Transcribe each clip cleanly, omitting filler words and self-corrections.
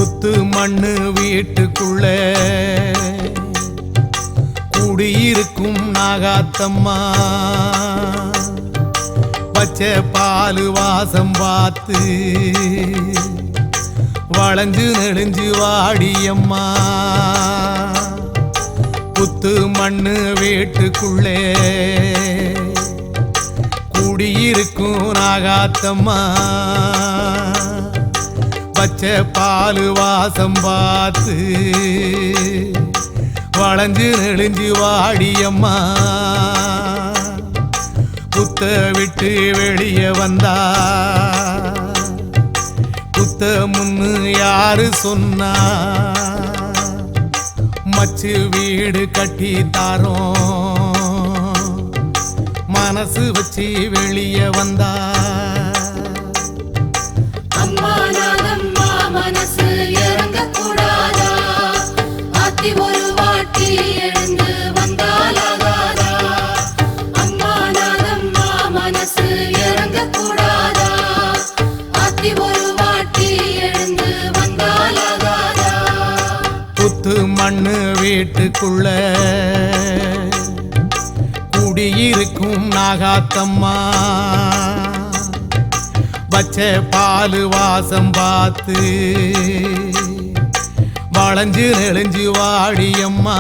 புத்து மண்ணு வீட்டுக்குள்ள குடியிருக்கும் நாகாத்தம்மா பச்சை பாலு வாசம் பார்த்து வளைஞ்சு நெளிஞ்சு வாடியம்மா. புத்து மண்ணு வீட்டுக்குள்ளே குடியிருக்கும் நாகாத்தம்மா பச்சை பாலு வாசம் பார்த்து வளைஞ்சு நெளிஞ்சு வாடியம்மா. புத்த விட்டு வெளியே வந்தா புத்த முன்னு யாரு சொன்னா மச்சு வீடு கட்டி தாரோம் மனசு வச்சு வெளியே வந்தா. அம்மா நாதம்மா மனசு இறங்க கூடாதா, ஆத்தி ஒரு வாட்டி எழுந்து வந்தாலாகாதா. அம்மா நாதம்மா மனசு இறங்க கூடாதா, ஆத்தி ஒரு வாட்டி எழுந்து வந்தாலாகாதா. புத்து மண்ணு வீட்டுக்குள்ள குடியிருக்கும் நாகாத்தம்மா பச்சை பாலு வாசம் பார்த்து வளைஞ்சு நெளிஞ்சு வாடியம்மா.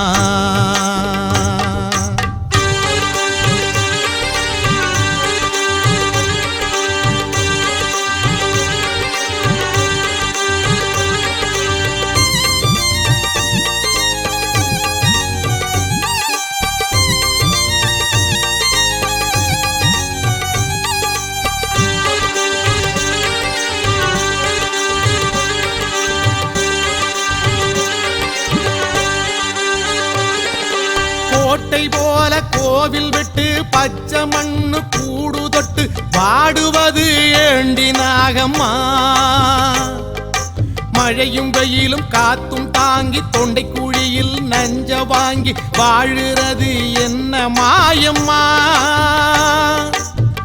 கோட்டை போல கோவில் விட்டு பச்சை மண்ணு கூடு தொட்டு வாடுவது ஏண்டி நாகம்மா. மழையும் வெயிலும் காத்தும் தாங்கி தொண்டை குழியில் நஞ்ச வாங்கி வாழுறது என்ன மாயம்மா.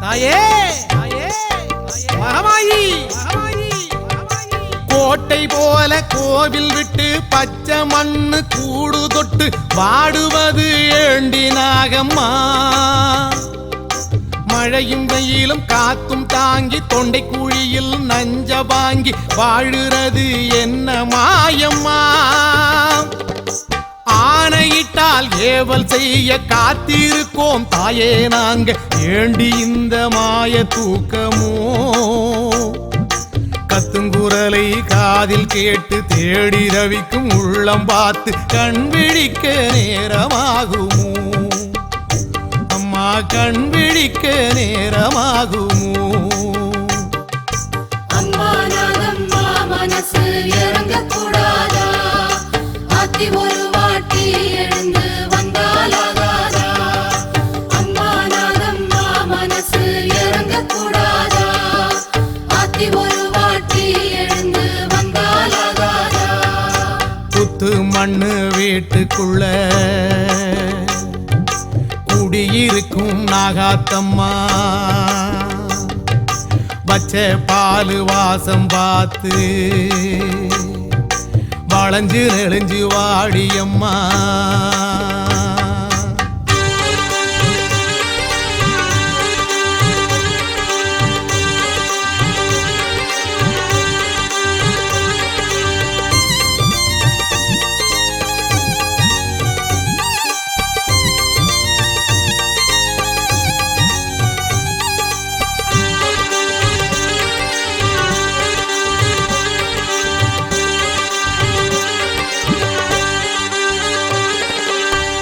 தாயே மகமாயி கோட்டை போல கோவில் விட்டு பச்சை மண்ணு கூடு தொட்டு வாடுவது ஏண்டி நாகம்மா. மழையும் வெயிலும் காத்தும் தாங்கி தொண்டை குழியில் நஞ்ச வாங்கி வாழுறது என்ன மாயம்மா. ஆணையிட்டால் ஏவல் செய்ய காத்திருக்கோம் தாயே நாங்க, ஏண்டி இந்த மாய தூக்கமோ. கத்துங்குரலை காதில் கேட்டு தேடி ரவிக்கும் உள்ளம் பார்த்து கண் விழிக்க நேரமாகுமோ அம்மா, கண் விழிக்க நேரமாகுமோ. அம்மா நாதம்மா மனசு இறங்க கூடாதா, ஆத்தி ஒரு வாட்டி எழுந்து வந்தாலாகாதா. அம்மா நாதம்மா மனசு இறங்க கூடாதா, ஆத்தி ஒரு வாட்டி எழுந்து வந்தாலாகாதா. புத்து மண்ணு வீட்டுக்குள்ள குடியிருக்கும் நாகாத்தம்மா பச்சை பாலு வாசம் பார்த்து வளைஞ்சு நெளிஞ்சு வாடியம்மா.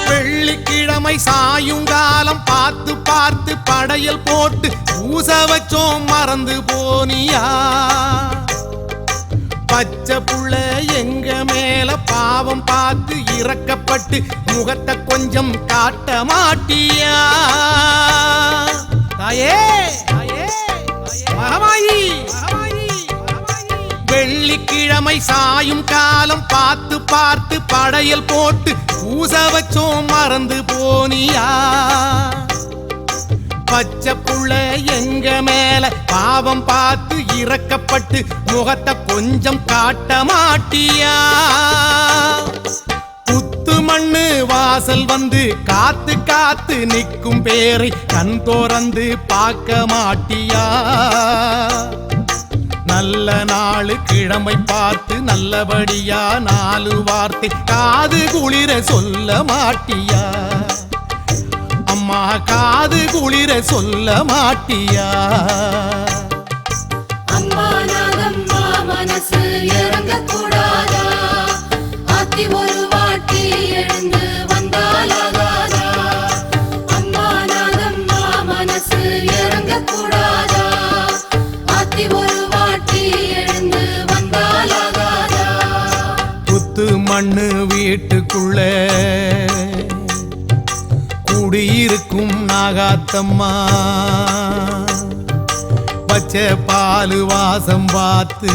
வெள்ளிக்கிழமை சாயுங்காலம் பார்த்து பார்த்து படையல் போட்டு பூச வச்சோம் மறந்து போனியா. பச்சை புள்ள எங்க மேல பாவம் பார்த்து இறக்கப்பட்டு முகத்தை கொஞ்சம் காட்ட மாட்டியா. தாயே மகமாயி வெள்ளிக்கிழமை சாயும் காலம் பார்த்து பார்த்து படையல் போட்டு பூச வச்சோம் மறந்து போனியா. பச்சை புள்ள எங்க மேல பாவம் பார்த்து இறக்கப்பட்டு முகத்தை கொஞ்சம் காட்ட மாட்டியா? புத்து மண்ணு வாசல் வந்து காத்து காத்து நிற்கும் பேரை கண் தோறந்து பார்க்க மாட்டியா? நல்ல நாளு கிழமை பார்த்து நல்லபடியா 4 வார்த்தை காது குளிர சொல்ல மாட்டியா? அம்மா காது குளிர சொல்ல மாட்டியா? அம்மா நாகம்மா மனசு இறங்க கூடாதா? ஆத்தி ஒரு வாட்டி எழுந்து வந்தாலாகாதா? அம்மா நாகம்மா மனசு இறங்க கூடாதா? ஆத்தி ஒரு வாட்டி எழுந்து வந்தாலாகாதா? புத்து மண்ணு வீட்டுக்குள்ள குடியிருக்கும் நாகாத்தம்மா பச்சை பாலு வாசம் பார்த்து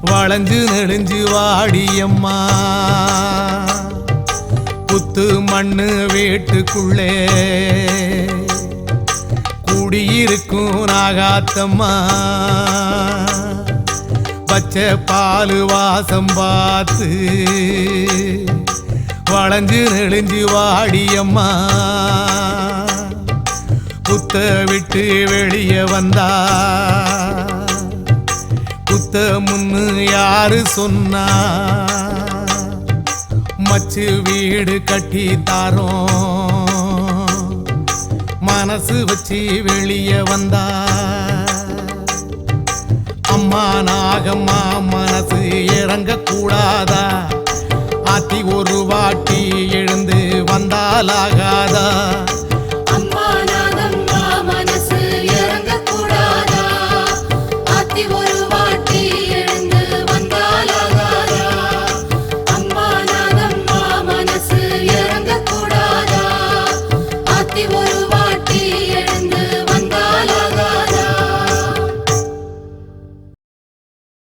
வளைஞ்சு நெடுஞ்சு வாடியம்மா. புத்து மண்ணு வீட்டுக்குள்ளே குடியிருக்கும் நாகாத்தம்மா பச்சை பாலு வாசம் பார்த்து வளைஞ்சு நெடுஞ்சு வாடியம்மா. புத்த விட்டு வெளியே வந்தா புத்த முன்னு யாரு சொன்னா? மச்சு வீடு கட்டி தாரோம் மனசு வச்சு வெளியே வந்தா. அம்மா நாகம்மா மனசு இறங்க கூடாதா? ஆத்தி ஒரு வாட்டி எழுந்து வந்தாலாகாதா?